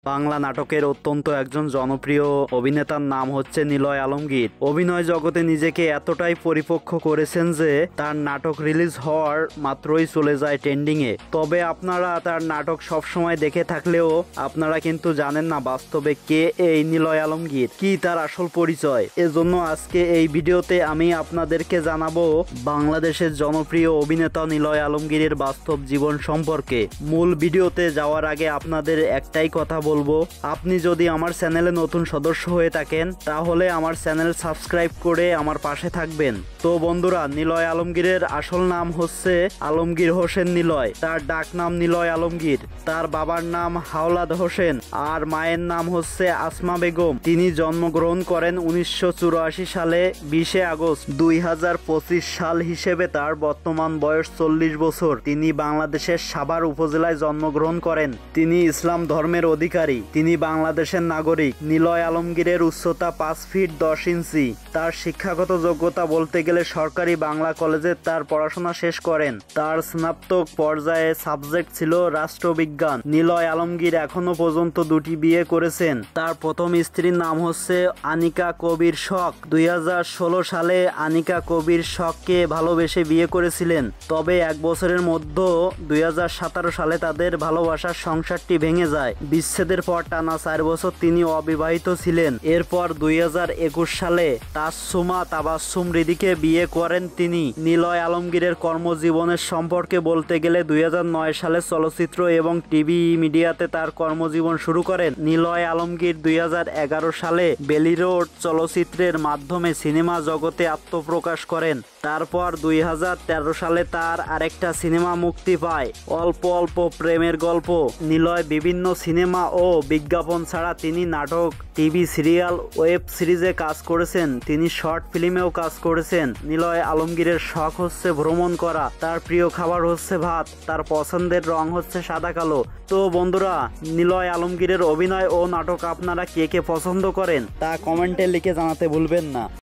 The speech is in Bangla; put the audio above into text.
বাংলা নাটকের অত্যন্ত একজন জনপ্রিয় অভিনেতার নাম হচ্ছে নিলয় আলমগীর। অভিনয় জগতে নিজেকে এতটাই পরিপক্ক করেছেন যে তার নাটক রিলিজ হওয়ার মাত্রই চলে যায় ট্রেন্ডিংয়ে। তবে আপনারা তার নাটক সবসময় দেখে থাকলেও আপনারা কিন্তু জানেন না বাস্তবে কে এই নিলয় আলমগীর, কি তার আসল পরিচয়। এজন্য আজকে এই ভিডিওতে আমি আপনাদেরকে জানাবো বাংলাদেশের জনপ্রিয় অভিনেতা নিলয় আলমগীরের বাস্তব জীবন সম্পর্কে। মূল ভিডিওতে যাওয়ার আগে আপনাদের একটাই কথা বলবো, আপনি যদি আমার চ্যানেলে নতুন সদস্য হয়ে থাকেন তাহলে আমার চ্যানেল সাবস্ক্রাইব করে আমার পাশে থাকবেন। তো বন্ধুরা, নিলয় আলমগীরের আসল নাম হচ্ছে আলমগীর হোসেন নিলয়। তার ডাক নাম নিলয় আলমগীর। তার বাবার নাম হাওলাদ হোসেন আর মায়ের নাম হচ্ছে আসমা বেগম। তিনি জন্মগ্রহণ করেন 1984 সালে 20 আগস্ট। 2025 সাল হিসেবে তার বর্তমান বয়স 40 বছর। তিনি বাংলাদেশের সাভার উপজেলায় জন্মগ্রহণ করেন। তিনি ইসলাম ধর্মের অধিকারী। তিনি বাংলাদেশের নাগরিক। নিলয় আলমগীরের উচ্চতা 5 ফিট 10 ইঞ্চি। তার শিক্ষাগত যোগ্যতা বলতে গেলে সরকারি বাংলা কলেজে তার পড়াশোনা শেষ করেন। তার স্নাতক পর্যায়ে সাবজেক্ট ছিল রাষ্ট্রবিজ্ঞান। নিলয় আলমগীর এখনো পর্যন্ত 2টি বিয়ে করেছেন। তার প্রথম স্ত্রীর নাম হচ্ছে আনিকা কবির শখ। 2016 সালে আনিকা কবির শখকে ভালোবেসে বিয়ে করেছিলেন। তবে 1 বছরের মধ্যে 2017 সালে তাদের ভালোবাসার সংসারটি ভেঙে যায়। বিচ্ছেদের পর টানা 4 বছর তিনি অবিবাহিত ছিলেন। এরপর 2021 সালে তাসসুমা তাবাসসুম রিদিকে বিয়ে করেন তিনি। নিলয় আলমগীরের কর্মজীবনের সম্পর্কে বলতে গেলে 2009 সালে চলচ্চিত্র এবং টিভি মিডিয়াতে তার কর্মজীবন শুরু করেন। নিলয় আলমগীর 2011 সালে বেলি রোড চলচ্চিত্রের মাধ্যমে সিনেমা জগতে আত্মপ্রকাশ করেন। তারপর 2013 সালে তার আরেকটা সিনেমা মুক্তি পায়, অল্প অল্প প্রেমের গল্প। নিলয় বিভিন্ন সিনেমা ও বিজ্ঞাপন ছাড়া তিনি নাটক, টিভি সিরিয়াল, ওয়েব সিরিজে কাজ করেছেন। তিনি শর্ট ফিল্মেও কাজ করেছেন। নিলয় আলমগীরের শখ হচ্ছে ভ্রমণ করা। তার প্রিয় খাবার হচ্ছে ভাত। তার পছন্দের রং হচ্ছে সাদা কালো। তো বন্ধুরা, নিলয় আলমগীরের অভিনয় ও নাটক আপনারা কে কে পছন্দ করেন তা কমেন্টে লিখে জানাতে ভুলবেন না।